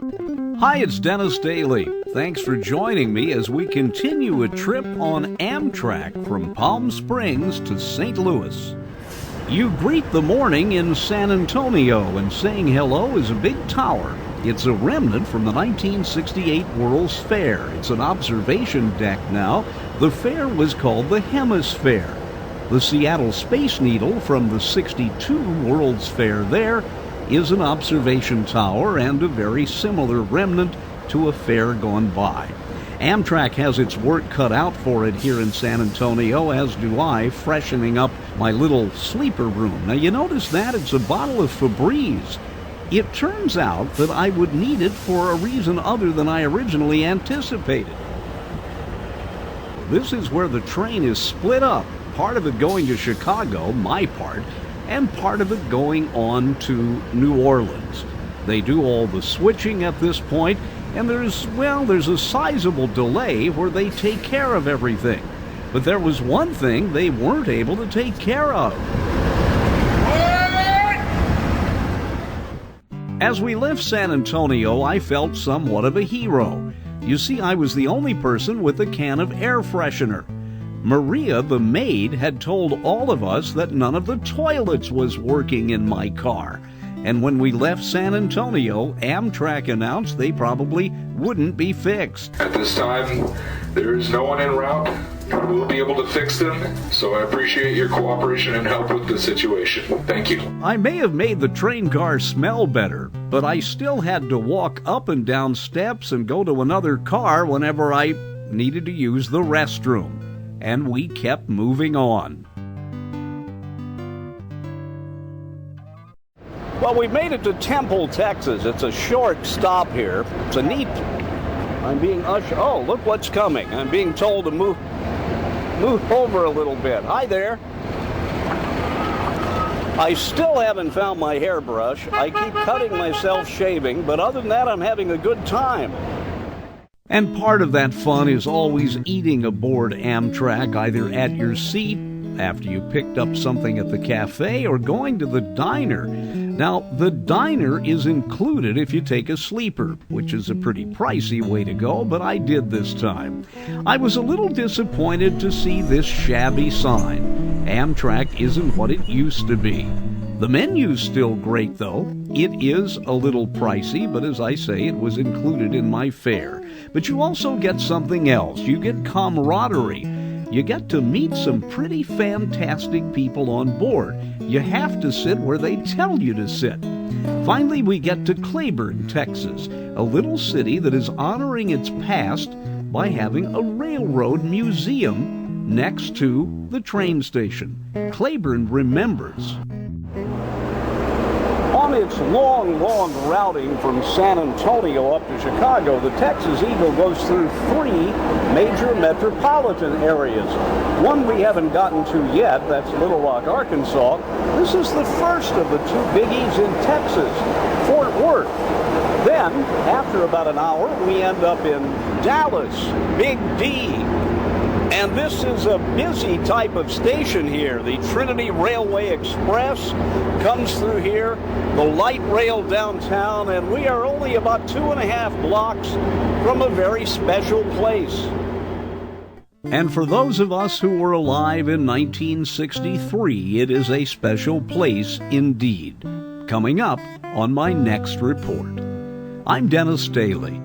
Hi, it's Dennis Daly. Thanks for joining me as we continue a trip on Amtrak from Palm Springs to St. Louis. You greet the morning in San Antonio, and saying hello is a big tower. It's a remnant from the 1968 World's Fair. It's an observation deck now. The fair was called the Hemisphere. The Seattle Space Needle from the 62 World's Fair there is an observation tower and a very similar remnant to a fair gone by. Amtrak has its work cut out for it here in San Antonio, as do I, freshening up my little sleeper room. Now you notice that it's a bottle of Febreze. It turns out that I would need it for a reason other than I originally anticipated. This is where the train is split up, part of it going to Chicago, my part, and part of it going on to New Orleans. They do all the switching at this point, and there's a sizable delay where they take care of everything. But there was one thing they weren't able to take care of. As we left San Antonio, I felt somewhat of a hero. You see, I was the only person with a can of air freshener. Maria, the maid, had told all of us that none of the toilets was working in my car. And when we left San Antonio, Amtrak announced they probably wouldn't be fixed. At this time, there is no one en route. We'll be able to fix them, so I appreciate your cooperation and help with the situation. Thank you. I may have made the train car smell better, but I still had to walk up and down steps and go to another car whenever I needed to use the restroom. And we kept moving on. Well, we made it to Temple, Texas. It's a short stop here. It's a neat... I'm being ushered... Oh, look what's coming. I'm being told to move over a little bit. Hi there. I still haven't found my hairbrush. I keep cutting myself shaving, but other than that, I'm having a good time. And part of that fun is always eating aboard Amtrak, either at your seat, after you picked up something at the cafe, or going to the diner. Now, the diner is included if you take a sleeper, which is a pretty pricey way to go, but I did this time. I was a little disappointed to see this shabby sign. Amtrak isn't what it used to be. The menu's still great, though. It is a little pricey, but as I say, it was included in my fare. But you also get something else. You get camaraderie. You get to meet some pretty fantastic people on board. You have to sit where they tell you to sit. Finally, we get to Cleburne, Texas, a little city that is honoring its past by having a railroad museum next to the train station. Cleburne remembers. On its long routing from San Antonio up to Chicago, the Texas Eagle goes through three major metropolitan areas. One we haven't gotten to yet, that's Little Rock, Arkansas. This is the first of the two biggies in Texas, Fort Worth. Then, after about an hour, we end up in Dallas, Big D. And this is a busy type of station here. The Trinity Railway Express comes through here, the light rail downtown, and we are only about 2.5 blocks from a very special place. And for those of us who were alive in 1963, it is a special place indeed. Coming up on my next report. I'm Dennis Daly.